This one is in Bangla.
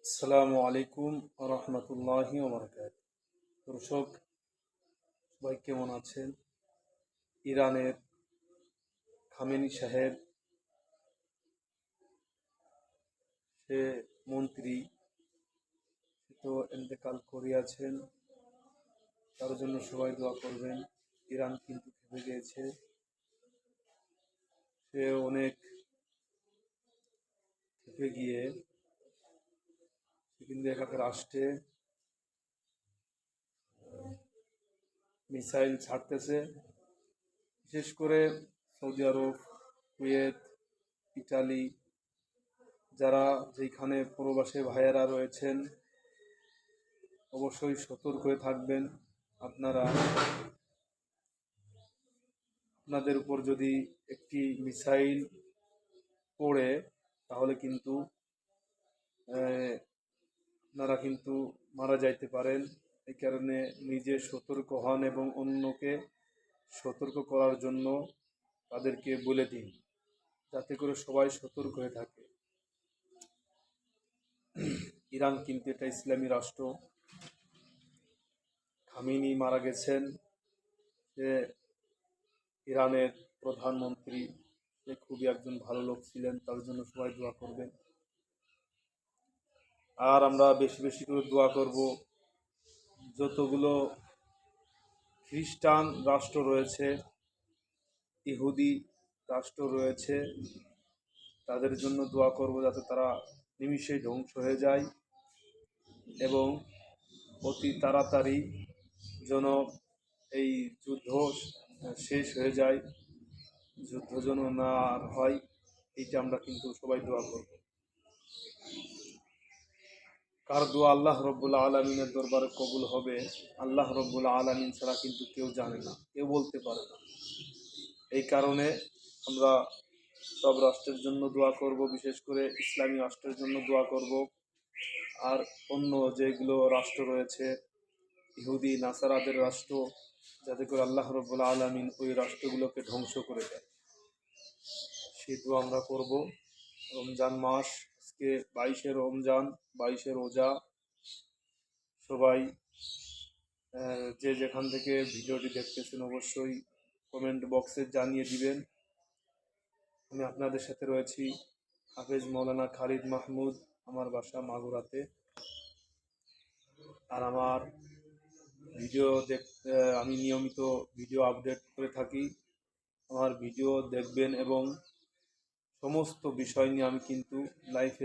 আসসালামু আলাইকুম রহমতুল্লাহি ওবরাকাতুহু। দর্শক সবাই কেমন আছেন? ইরানের খামেনি সাহেব, সে মন্ত্রী, সে তো ইন্তেকাল করিয়াছেন। তার জন্য সবাই দোয়া করবেন। ইরান কিন্তু খেপে গিয়েছে। সে অনেক খেপে গিয়ে সে কিন্তু এক এক রাষ্ট্রে মিসাইল ছাড়তেছে, বিশেষ করে সৌদি আরব, কুয়েত, ইটালি, যারা যেখানে প্রবাসী ভাইয়েরা রয়েছেন অবশ্যই সতর্ক হয়ে থাকবেন। আপনারা আপনাদের উপর যদি একটি মিসাইল পড়ে তাহলে কিন্তু আপনারা কিন্তু মারা যাইতে পারেন। এই কারণে নিজে সতর্ক হন এবং অন্যকে সতর্ক করার জন্য তাদেরকে বলে দিন, যাতে করে সবাই সতর্ক হয়ে থাকে। ইরান কিন্তু এটা ইসলামী রাষ্ট্র। খামেনি মারা গেছেন, সে ইরানের প্রধানমন্ত্রী, সে খুবই একজন ভালো লোক ছিলেন। তার জন্য সবাই দোয়া করবেন। আর আমরা বেশি বেশি করে দোয়া করব যতগুলো খ্রিস্টান রাষ্ট্র রয়েছে, ইহুদি রাষ্ট্র রয়েছে, তাদের জন্য দোয়া করব যাতে তারা নিমিষেই ধ্বংস হয়ে যায় এবং অতি তাড়াতাড়ি যেন এই যুদ্ধ শেষ হয়ে যায়, যুদ্ধ যেন না আর হয়। এইটা আমরা কিন্তু সবাই দোয়া করব। কার দোয়া আল্লাহ রব্বুল আলমিনের দরবারে কবুল হবে, আল্লাহ রব্বুল আলমিন ছাড়া কিন্তু কেউ জানে না, কেউ বলতে পারে না। এই কারণে আমরা সব রাষ্ট্রের জন্য দোয়া করব, বিশেষ করে ইসলামী রাষ্ট্রের জন্য দোয়া করব। আর অন্য যেগুলো রাষ্ট্র রয়েছে, ইহুদি নাসারাদের রাষ্ট্র, যাতে করে আল্লাহ রব্বুল আলমিন ওই রাষ্ট্রগুলোকে ধ্বংস করে দেয়, সেই দোয়া আমরা করব। রমজান মাস, আজকে 22শে রমজান, 22শে রোজা। সবাই যে যেখান থেকে ভিডিওটি দেখতেছেন অবশ্যই কমেন্ট বক্সে জানিয়ে দিবেন। আমি আপনাদের সাথে রয়েছি হাফেজ মৌলানা খালিদ মাহমুদ, আমার বাসা মাগুরাতে। আর আমার ভিডিও আমি নিয়মিত ভিডিও আপডেট করে থাকি। আমার ভিডিও দেখবেন এবং সমস্ত বিষয় নিয়ে আমি কিন্তু লাইফে